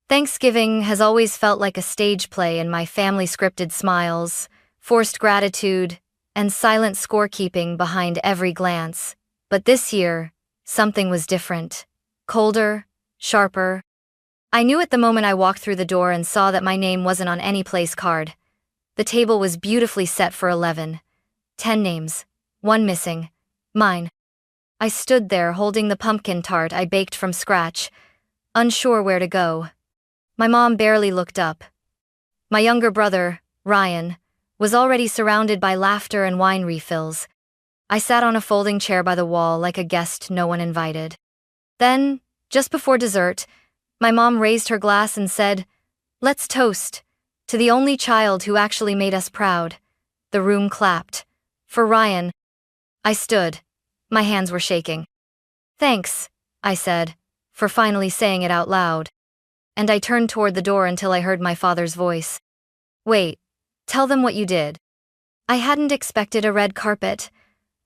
Thanksgiving has always felt like a stage play in my family scripted smiles, forced gratitude, and silent scorekeeping behind every glance. But this year, something was different. Colder, sharper. I knew it the moment I walked through the door and saw that my name wasn't on any place card. The table was beautifully set for 11. 10 names. One missing. Mine. I stood there holding the pumpkin tart I baked from scratch, unsure where to go. My mom barely looked up. My younger brother, Ryan, was already surrounded by laughter and wine refills. I sat on a folding chair by the wall like a guest no one invited. Then, just before dessert, my mom raised her glass and said, "Let's toast to the only child who actually made us proud." The room clapped. For Ryan. I stood. My hands were shaking. "Thanks," I said, for finally saying it out loud. And I turned toward the door until I heard my father's voice. "Wait, tell them what you did." I hadn't expected a red carpet,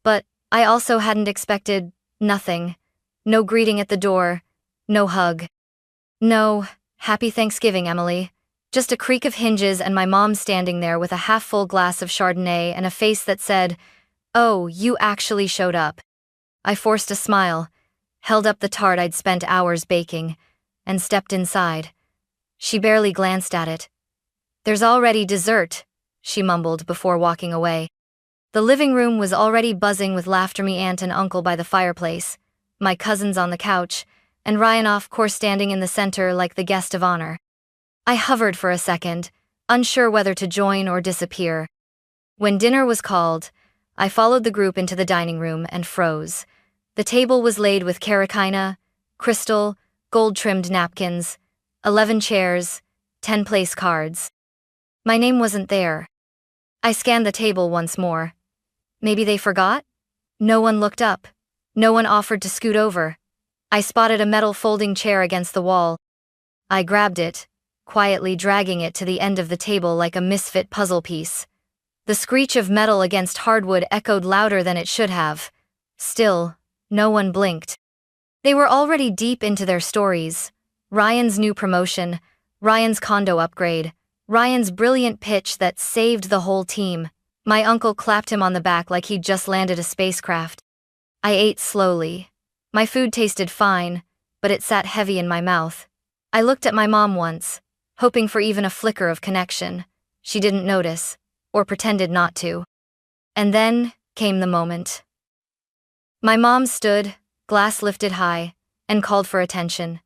but I also hadn't expected nothing. No greeting at the door, no hug. No, "Happy Thanksgiving, Emily." Just a creak of hinges and my mom standing there with a half-full glass of Chardonnay and a face that said, "Oh, you actually showed up." I forced a smile, held up the tart I'd spent hours baking, and stepped inside. She barely glanced at it. "There's already dessert," she mumbled before walking away. The living room was already buzzing with laughter. Me aunt and uncle by the fireplace, my cousins on the couch, and Ryan off course standing in the center like the guest of honor. I hovered for a second, unsure whether to join or disappear. When dinner was called, I followed the group into the dining room and froze. The table was laid with Caracina, crystal, gold-trimmed napkins, 11 chairs, 10 place cards. My name wasn't there. I scanned the table once more. Maybe they forgot? No one looked up. No one offered to scoot over. I spotted a metal folding chair against the wall. I grabbed it, quietly dragging it to the end of the table like a misfit puzzle piece. The screech of metal against hardwood echoed louder than it should have. Still, no one blinked. They were already deep into their stories. Ryan's new promotion, Ryan's condo upgrade, Ryan's brilliant pitch that saved the whole team. My uncle clapped him on the back like he'd just landed a spacecraft. I ate slowly. My food tasted fine, but it sat heavy in my mouth. I looked at my mom once, hoping for even a flicker of connection. She didn't notice, or pretended not to. And then came the moment. My mom stood, glass lifted high, and called for attention.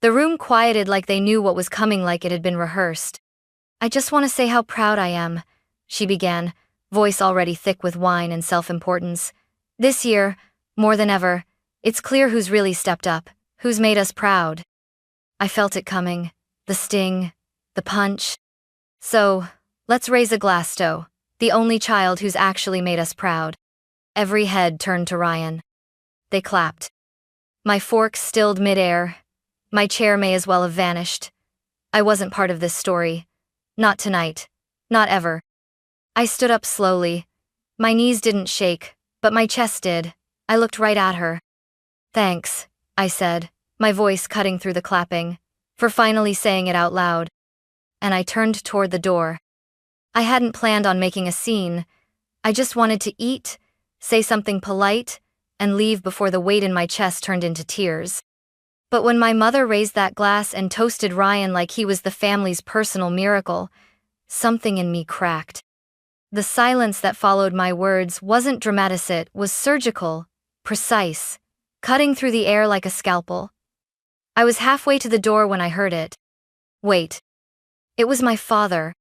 The room quieted like they knew what was coming, like it had been rehearsed. "I just want to say how proud I am," she began, voice already thick with wine and self-importance. "This year, more than ever, it's clear who's really stepped up, who's made us proud." I felt it coming, the sting, the punch. "So, let's raise a glass to the only child who's actually made us proud." Every head turned to Ryan. They clapped. My fork stilled midair. My chair may as well have vanished. I wasn't part of this story. Not tonight. Not ever. I stood up slowly. My knees didn't shake, but my chest did. I looked right at her. "Thanks," I said, my voice cutting through the clapping, for finally saying it out loud. And I turned toward the door. I hadn't planned on making a scene. I just wanted to eat, say something polite, and leave before the weight in my chest turned into tears. But when my mother raised that glass and toasted Ryan like he was the family's personal miracle, something in me cracked. The silence that followed my words wasn't dramatic, it was surgical, precise, cutting through the air like a scalpel. I was halfway to the door when I heard it. Wait. It was my father.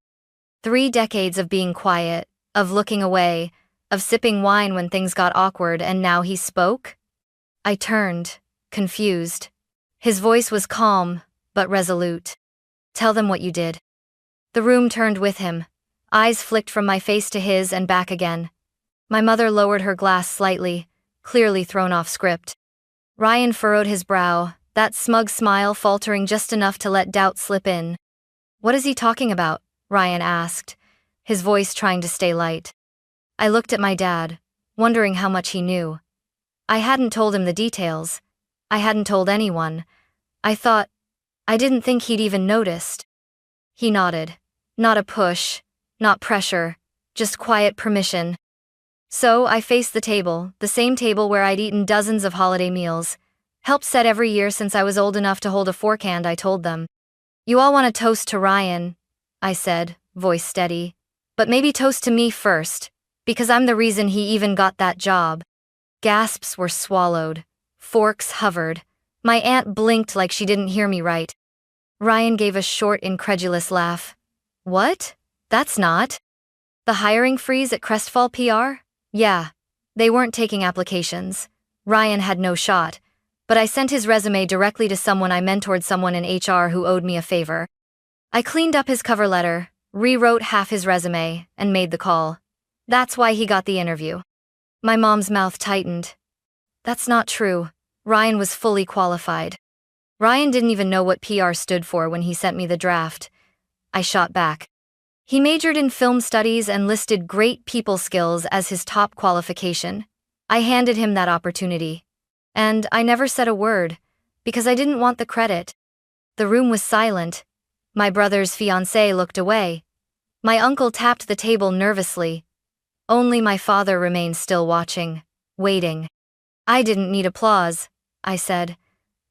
3 decades of being quiet, of looking away, of sipping wine when things got awkward, and now he spoke? I turned, confused. His voice was calm, but resolute. "Tell them what you did." The room turned with him. Eyes flicked from my face to his and back again. My mother lowered her glass slightly, clearly thrown off script. Ryan furrowed his brow, that smug smile faltering just enough to let doubt slip in. "What is he talking about?" Ryan asked, his voice trying to stay light. I looked at my dad, wondering how much he knew. I hadn't told him the details. I hadn't told anyone. I thought I didn't think he'd even noticed. He nodded. Not a push, not pressure, just quiet permission. So I faced the table, the same table where I'd eaten dozens of holiday meals, helped set every year since I was old enough to hold a forkhand. I told them. You all want to toast to Ryan, I said, voice steady. But maybe toast to me first, because I'm the reason he even got that job. Gasps were swallowed. Forks hovered. My aunt blinked like she didn't hear me right. Ryan gave a short, incredulous laugh. What? That's not. The hiring freeze at Crestfall PR? Yeah. They weren't taking applications. Ryan had no shot. But I sent his resume directly to someone I mentored, someone in HR who owed me a favor. I cleaned up his cover letter, rewrote half his resume, and made the call. That's why he got the interview. My mom's mouth tightened. That's not true. Ryan was fully qualified. Ryan didn't even know what PR stood for when he sent me the draft. I shot back. He majored in film studies and listed great people skills as his top qualification. I handed him that opportunity. And I never said a word, because I didn't want the credit. The room was silent. My brother's fiancée looked away. My uncle tapped the table nervously. Only my father remained still watching, waiting. I didn't need applause, I said.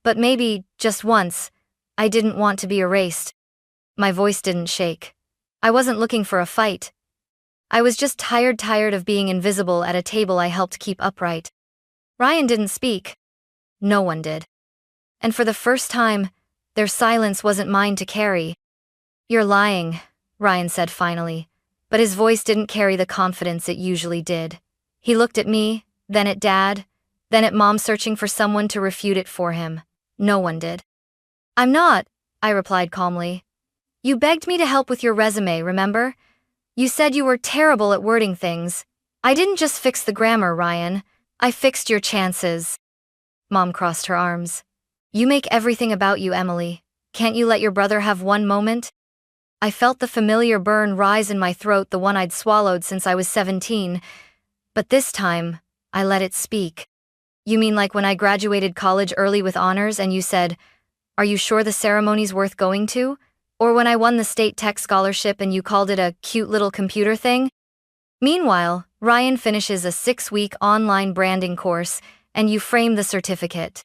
But maybe, just once, I didn't want to be erased. My voice didn't shake. I wasn't looking for a fight. I was just tired of being invisible at a table I helped keep upright. Ryan didn't speak. No one did. And for the first time, their silence wasn't mine to carry. You're lying, Ryan said finally, but his voice didn't carry the confidence it usually did. He looked at me, then at Dad, then at Mom, searching for someone to refute it for him. No one did. I'm not, I replied calmly. You begged me to help with your resume, remember? You said you were terrible at wording things. I didn't just fix the grammar, Ryan. I fixed your chances. Mom crossed her arms. You make everything about you, Emily. Can't you let your brother have one moment? I felt the familiar burn rise in my throat, the one I'd swallowed since I was 17. But this time, I let it speak. You mean like when I graduated college early with honors and you said, "Are you sure the ceremony's worth going to?" Or when I won the state tech scholarship and you called it a cute little computer thing? Meanwhile, Ryan finishes a 6-week online branding course and you frame the certificate.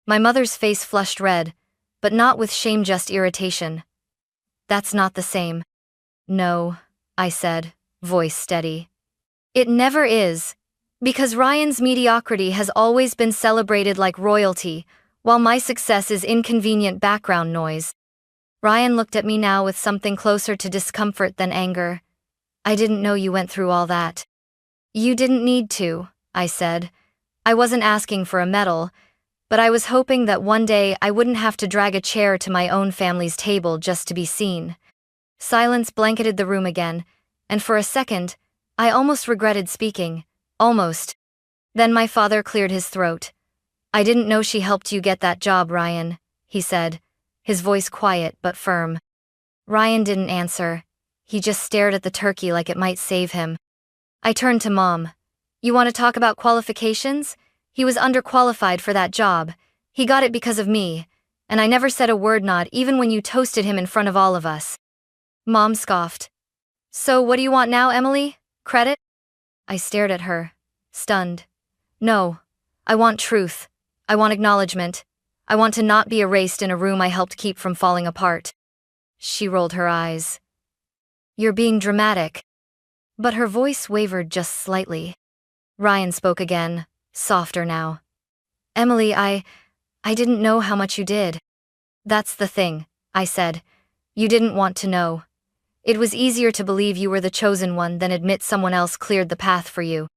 My mother's face flushed red, but not with shame, just irritation. That's not the same. No, I said, voice steady. It never is. Because Ryan's mediocrity has always been celebrated like royalty, while my success is inconvenient background noise. Ryan looked at me now with something closer to discomfort than anger. I didn't know you went through all that. You didn't need to, I said. I wasn't asking for a medal, but I was hoping that one day I wouldn't have to drag a chair to my own family's table just to be seen. Silence blanketed the room again, and for a second, I almost regretted speaking. Almost. Then my father cleared his throat. I didn't know she helped you get that job, Ryan, he said, his voice quiet but firm. Ryan didn't answer. He just stared at the turkey like it might save him. I turned to Mom. You want to talk about qualifications? He was underqualified for that job. He got it because of me, and I never said a word, not even when you toasted him in front of all of us. Mom scoffed. So what do you want now, Emily? Credit? I stared at her, stunned. No, I want truth. I want acknowledgement. I want to not be erased in a room I helped keep from falling apart. She rolled her eyes. You're being dramatic. But her voice wavered just slightly. Ryan spoke again, softer now. Emily, I didn't know how much you did. That's the thing, I said. You didn't want to know. It was easier to believe you were the chosen one than admit someone else cleared the path for you.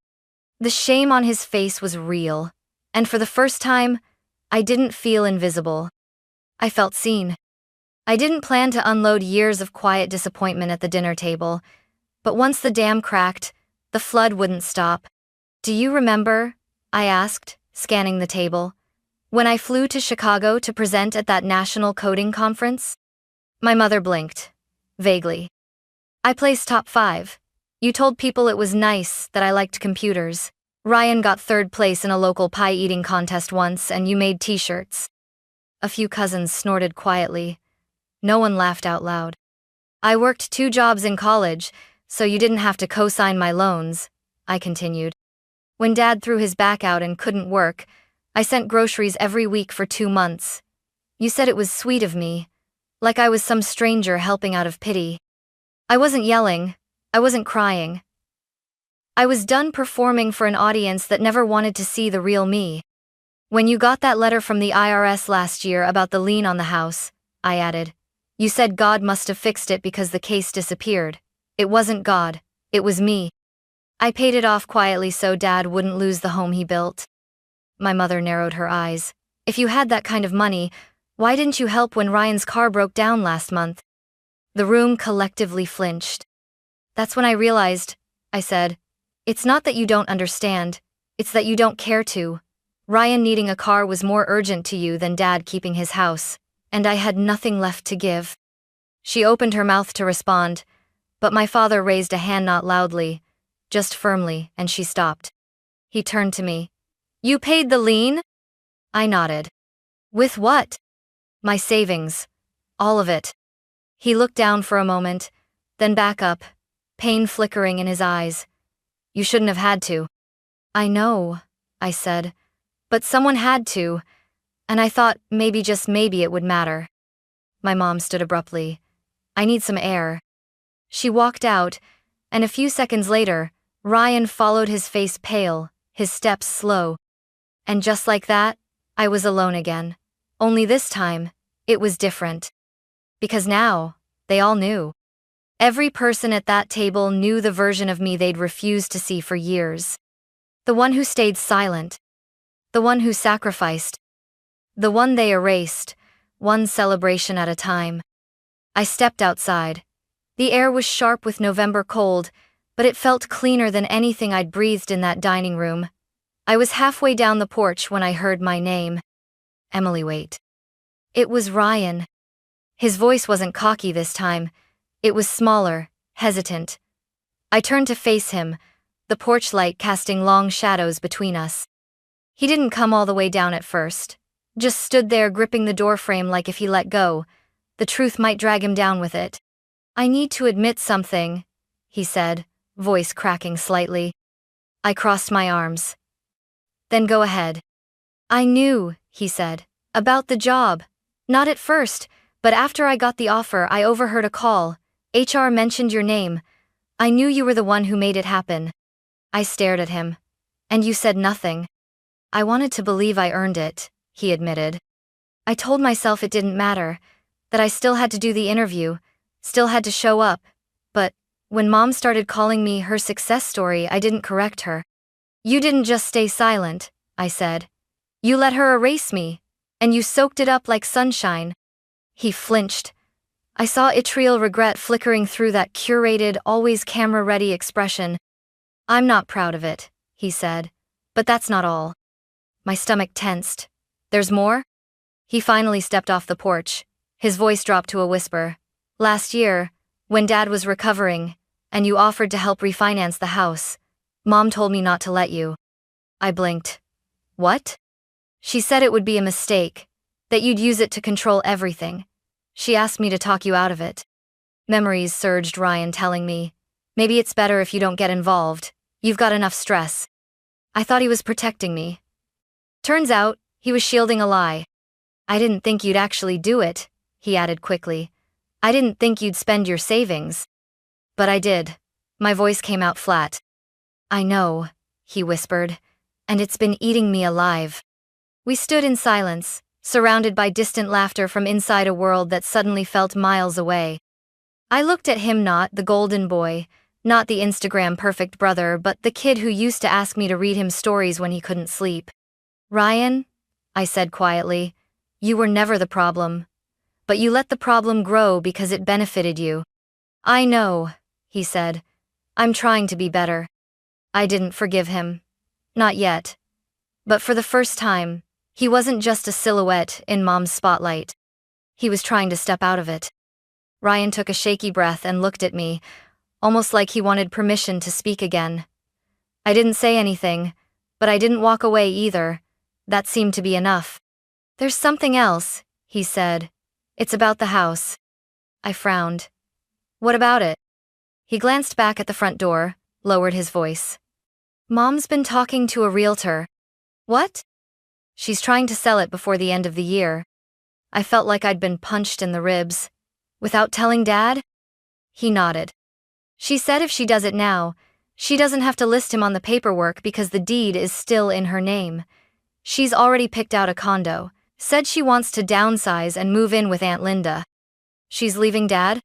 The shame on his face was real, and for the first time, I didn't feel invisible. I felt seen. I didn't plan to unload years of quiet disappointment at the dinner table, but once the dam cracked, the flood wouldn't stop. Do you remember? I asked, scanning the table. When I flew to Chicago to present at that national coding conference? My mother blinked, vaguely. I placed top 5. You told people it was nice that I liked computers. Ryan got 3rd place in a local pie-eating contest once and you made t-shirts. A few cousins snorted quietly. No one laughed out loud. I worked 2 jobs in college, so you didn't have to co-sign my loans, I continued. When Dad threw his back out and couldn't work, I sent groceries every week for 2 months. You said it was sweet of me, like I was some stranger helping out of pity. I wasn't yelling, I wasn't crying. I was done performing for an audience that never wanted to see the real me. When you got that letter from the IRS last year about the lien on the house, I added, you said God must have fixed it because the case disappeared. It wasn't God, it was me. I paid it off quietly so Dad wouldn't lose the home he built. My mother narrowed her eyes. If you had that kind of money, why didn't you help when Ryan's car broke down last month? The room collectively flinched. That's when I realized, I said, it's not that you don't understand, it's that you don't care to. Ryan needing a car was more urgent to you than Dad keeping his house, and I had nothing left to give. She opened her mouth to respond, but my father raised a hand not loudly, just firmly, and she stopped. He turned to me. You paid the lien? I nodded. With what? My savings. All of it. He looked down for a moment, then back up, pain flickering in his eyes. You shouldn't have had to. I know, I said, but someone had to, and I thought maybe just maybe it would matter. My mom stood abruptly. I need some air. She walked out, and a few seconds later, Ryan followed, his face pale, his steps slow. And just like that, I was alone again. Only this time, it was different. Because now, they all knew. Every person at that table knew the version of me they'd refused to see for years. The one who stayed silent. The one who sacrificed. The one they erased, one celebration at a time. I stepped outside. The air was sharp with November cold, but it felt cleaner than anything I'd breathed in that dining room. I was halfway down the porch when I heard my name. Emily, wait. It was Ryan. His voice wasn't cocky this time. It was smaller, hesitant. I turned to face him, the porch light casting long shadows between us. He didn't come all the way down at first, just stood there gripping the doorframe like if he let go, the truth might drag him down with it. I need to admit something, he said, voice cracking slightly. I crossed my arms. Then go ahead. I knew, he said, about the job. Not at first, but after I got the offer I overheard a call. HR mentioned your name. I knew you were the one who made it happen. I stared at him. And you said nothing. I wanted to believe I earned it, he admitted. I told myself it didn't matter, that I still had to do the interview, still had to show up, but when Mom started calling me her success story, I didn't correct her. You didn't just stay silent, I said. You let her erase me, and you soaked it up like sunshine. He flinched. I saw vitriol regret flickering through that curated, always camera-ready expression. I'm not proud of it, he said, but that's not all. My stomach tensed. There's more? He finally stepped off the porch. His voice dropped to a whisper. Last year, when Dad was recovering, and you offered to help refinance the house, Mom told me not to let you. I blinked. What? She said it would be a mistake, that you'd use it to control everything. She asked me to talk you out of it. Memories surged, Ryan telling me, maybe it's better if you don't get involved, you've got enough stress. I thought he was protecting me. Turns out, he was shielding a lie. I didn't think you'd actually do it, he added quickly. I didn't think you'd spend your savings. But I did. My voice came out flat. I know, he whispered, and it's been eating me alive. We stood in silence, surrounded by distant laughter from inside a world that suddenly felt miles away. I looked at him, not the golden boy, not the Instagram perfect brother, but the kid who used to ask me to read him stories when he couldn't sleep. Ryan, I said quietly, you were never the problem. But you let the problem grow because it benefited you. I know, he said. I'm trying to be better. I didn't forgive him. Not yet. But for the first time, he wasn't just a silhouette in Mom's spotlight. He was trying to step out of it. Ryan took a shaky breath and looked at me, almost like he wanted permission to speak again. I didn't say anything, but I didn't walk away either. That seemed to be enough. There's something else, he said. It's about the house. I frowned. What about it? He glanced back at the front door, lowered his voice. Mom's been talking to a realtor. What? She's trying to sell it before the end of the year. I felt like I'd been punched in the ribs. Without telling Dad? He nodded. She said if she does it now, she doesn't have to list him on the paperwork because the deed is still in her name. She's already picked out a condo, said she wants to downsize and move in with Aunt Linda. She's leaving Dad?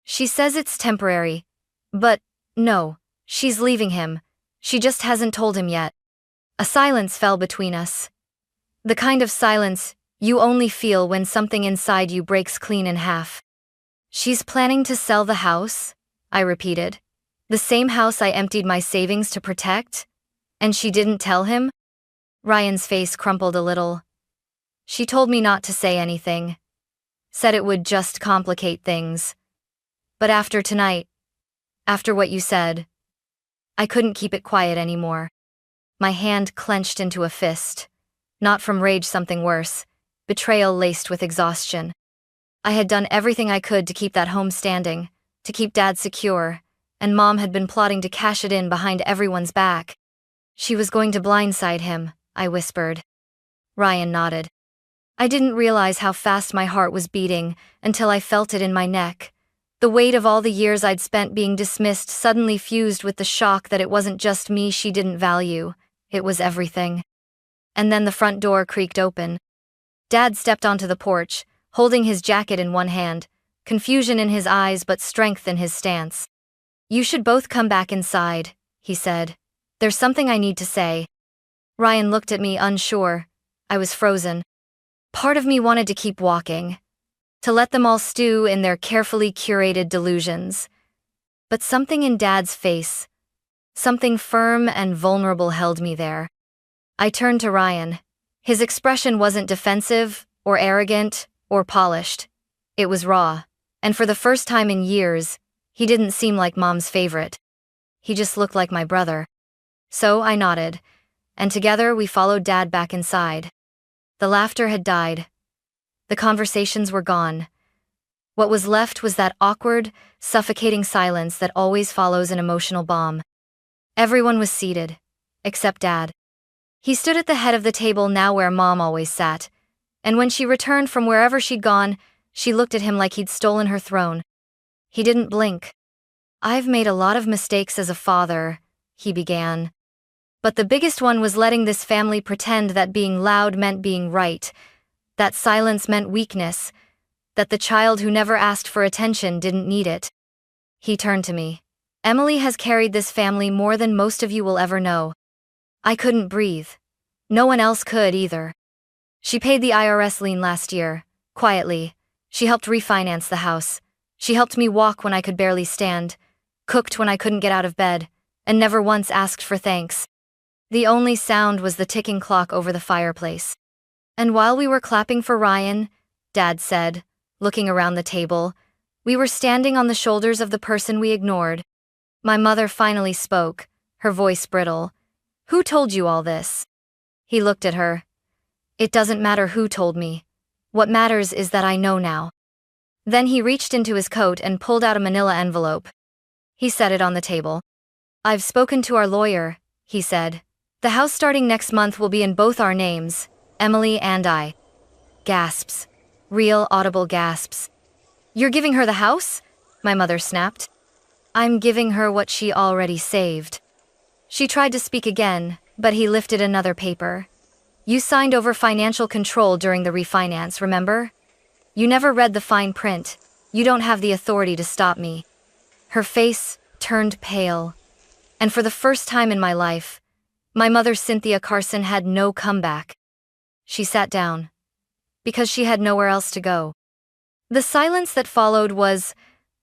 She says it's temporary. But, no, she's leaving him. She just hasn't told him yet. A silence fell between us. The kind of silence you only feel when something inside you breaks clean in half. She's planning to sell the house, I repeated. The same house I emptied my savings to protect? And she didn't tell him? Ryan's face crumpled a little. She told me not to say anything. Said it would just complicate things. But after tonight, after what you said, I couldn't keep it quiet anymore. My hand clenched into a fist. Not from rage, something worse. Betrayal laced with exhaustion. I had done everything I could to keep that home standing, to keep Dad secure, and Mom had been plotting to cash it in behind everyone's back. She was going to blindside him, I whispered. Ryan nodded. I didn't realize how fast my heart was beating until I felt it in my neck. The weight of all the years I'd spent being dismissed suddenly fused with the shock that it wasn't just me she didn't value, it was everything. And then the front door creaked open. Dad stepped onto the porch, holding his jacket in one hand, confusion in his eyes but strength in his stance. You should both come back inside, he said. There's something I need to say. Ryan looked at me unsure. I was frozen. Part of me wanted to keep walking, to let them all stew in their carefully curated delusions. But something in Dad's face, something firm and vulnerable held me there. I turned to Ryan. His expression wasn't defensive, or arrogant, or polished. It was raw, and for the first time in years, he didn't seem like Mom's favorite. He just looked like my brother. So I nodded, and together we followed Dad back inside. The laughter had died. The conversations were gone. What was left was that awkward, suffocating silence that always follows an emotional bomb. Everyone was seated, except Dad. He stood at the head of the table now where Mom always sat, and when she returned from wherever she'd gone, she looked at him like he'd stolen her throne. He didn't blink. I've made a lot of mistakes as a father, he began. But the biggest one was letting this family pretend that being loud meant being right, that silence meant weakness, that the child who never asked for attention didn't need it. He turned to me. Emily has carried this family more than most of you will ever know. I couldn't breathe. No one else could either. She paid the IRS lien last year, quietly. She helped refinance the house. She helped me walk when I could barely stand, cooked when I couldn't get out of bed, and never once asked for thanks. The only sound was the ticking clock over the fireplace. And while we were clapping for Ryan, Dad said, looking around the table, we were standing on the shoulders of the person we ignored. My mother finally spoke, her voice brittle. Who told you all this? He looked at her. It doesn't matter who told me. What matters is that I know now. Then he reached into his coat and pulled out a manila envelope. He set it on the table. I've spoken to our lawyer, he said. The house starting next month will be in both our names, Emily and I. Gasps. Real audible gasps. You're giving her the house? My mother snapped. I'm giving her what she already saved. She tried to speak again, but he lifted another paper. You signed over financial control during the refinance, remember? You never read the fine print. You don't have the authority to stop me. Her face turned pale. And for the first time in my life, my mother Cynthia Carson had no comeback. She sat down. Because she had nowhere else to go. The silence that followed was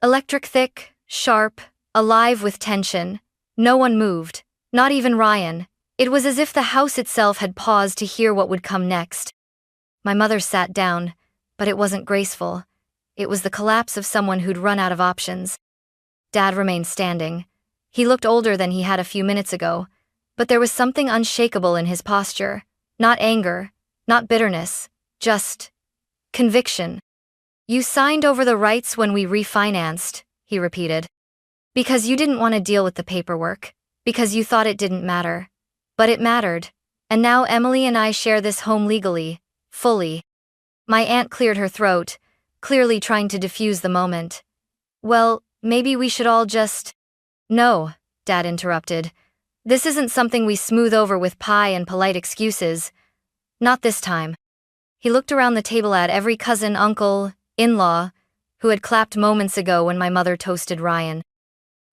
electric thick, sharp, alive with tension. No one moved, not even Ryan. It was as if the house itself had paused to hear what would come next. My mother sat down, but it wasn't graceful. It was the collapse of someone who'd run out of options. Dad remained standing. He looked older than he had a few minutes ago, but there was something unshakable in his posture. Not anger, not bitterness, just Conviction. You signed over the rights when we refinanced, he repeated. Because you didn't want to deal with the paperwork. Because you thought it didn't matter. But it mattered. And now Emily and I share this home legally, fully. My aunt cleared her throat, clearly trying to diffuse the moment. Well, maybe we should all just… No, Dad interrupted. This isn't something we smooth over with pie and polite excuses. Not this time. He looked around the table at every cousin, uncle, in-law, who had clapped moments ago when my mother toasted Ryan.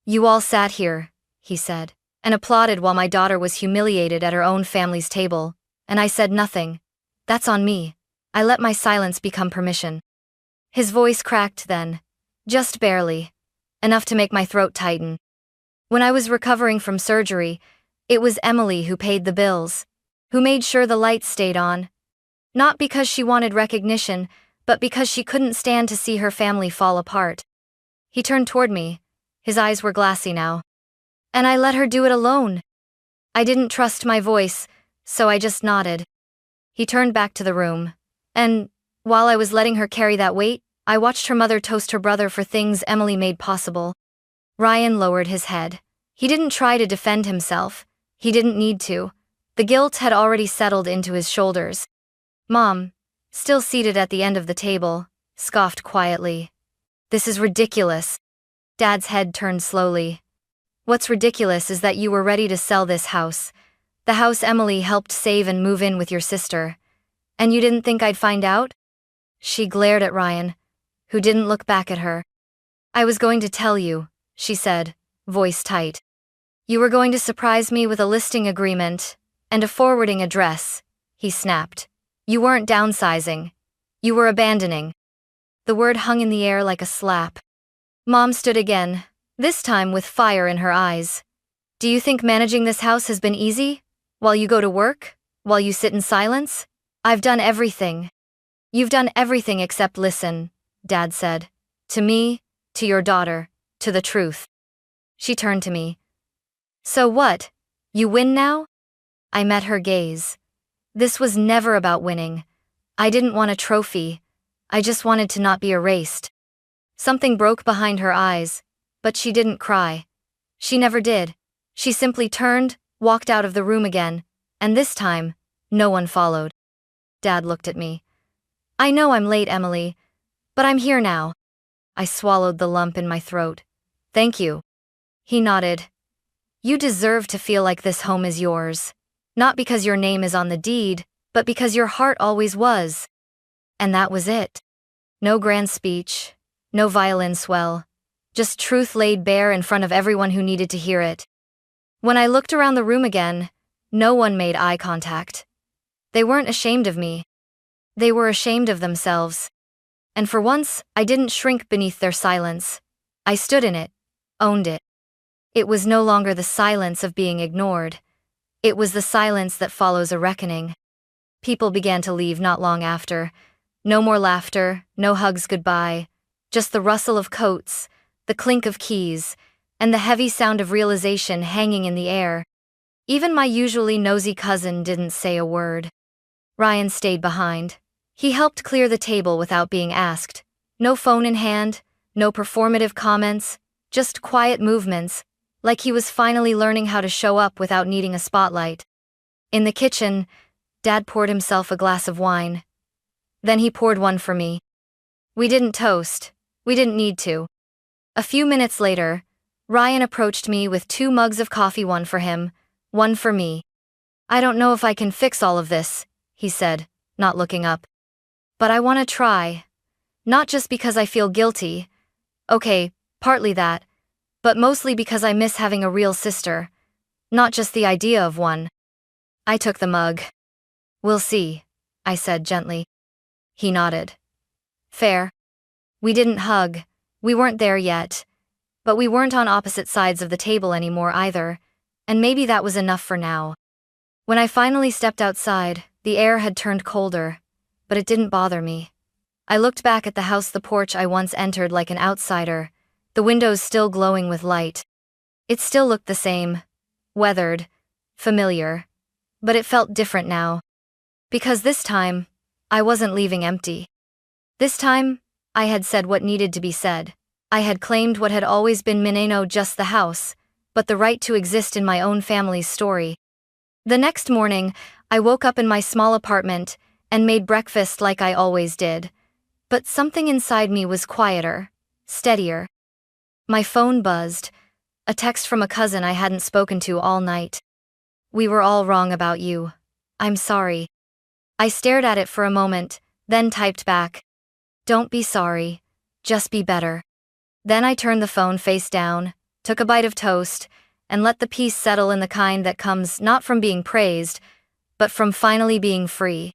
You all sat here, he said, and applauded while my daughter was humiliated at her own family's table, and I said nothing. That's on me. I let my silence become permission. His voice cracked then, just barely, enough to make my throat tighten. When I was recovering from surgery, it was Emily who paid the bills, who made sure the lights stayed on. Not because she wanted recognition, but because she couldn't stand to see her family fall apart. He turned toward me. His eyes were glassy now. And I let her do it alone. I didn't trust my voice, so I just nodded. He turned back to the room. And, while I was letting her carry that weight, I watched her mother toast her brother for things Emily made possible. Ryan lowered his head. He didn't try to defend himself. He didn't need to. The guilt had already settled into his shoulders. Mom, still seated at the end of the table, scoffed quietly. This is ridiculous. Dad's head turned slowly. What's ridiculous is that you were ready to sell this house. The house Emily helped save and move in with your sister. And you didn't think I'd find out? She glared at Ryan, who didn't look back at her. I was going to tell you, she said, voice tight. You were going to surprise me with a listing agreement and a forwarding address, he snapped. You weren't downsizing. You were abandoning. The word hung in the air like a slap. Mom stood again, this time with fire in her eyes. Do you think managing this house has been easy? While you go to work? While you sit in silence? I've done everything. You've done everything except listen, Dad said. To me, to your daughter, to the truth. She turned to me. So what? You win now? I met her gaze. This was never about winning. I didn't want a trophy. I just wanted to not be erased. Something broke behind her eyes, but she didn't cry. She never did. She simply turned, walked out of the room again, and this time, no one followed. Dad looked at me. I know I'm late, Emily, but I'm here now. I swallowed the lump in my throat. Thank you. He nodded. You deserve to feel like this home is yours. Not because your name is on the deed, but because your heart always was. And that was it. No grand speech, no violin swell, just truth laid bare in front of everyone who needed to hear it. When I looked around the room again, no one made eye contact. They weren't ashamed of me. They were ashamed of themselves. And for once, I didn't shrink beneath their silence. I stood in it, owned it. It was no longer the silence of being ignored. It was the silence that follows a reckoning. People began to leave not long after. No more laughter, no hugs goodbye, just the rustle of coats, the clink of keys, and the heavy sound of realization hanging in the air. Even my usually nosy cousin didn't say a word. Ryan stayed behind. He helped clear the table without being asked. No phone in hand, no performative comments, just quiet movements, like he was finally learning how to show up without needing a spotlight. In the kitchen, Dad poured himself a glass of wine. Then he poured one for me. We didn't toast. We didn't need to. A few minutes later, Ryan approached me with 2 mugs of coffee, one for him, one for me. I don't know if I can fix all of this, he said, not looking up. But I want to try. Not just because I feel guilty. Okay, partly that. But mostly because I miss having a real sister. Not just the idea of one. I took the mug. We'll see, I said gently. He nodded. Fair. We didn't hug. We weren't there yet. But we weren't on opposite sides of the table anymore either. And maybe that was enough for now. When I finally stepped outside, the air had turned colder. But it didn't bother me. I looked back at the house, the porch I once entered like an outsider, the windows still glowing with light. It still looked the same, weathered, familiar, but it felt different now. Because this time, I wasn't leaving empty. This time, I had said what needed to be said. I had claimed what had always been mine, no just the house, but the right to exist in my own family's story. The next morning, I woke up in my small apartment and made breakfast like I always did. But something inside me was quieter, steadier. My phone buzzed, a text from a cousin I hadn't spoken to all night. "We were all wrong about you. I'm sorry." I stared at it for a moment, then typed back, "Don't be sorry, just be better." Then I turned the phone face down, took a bite of toast, and let the peace settle in the kind that comes not from being praised, but from finally being free.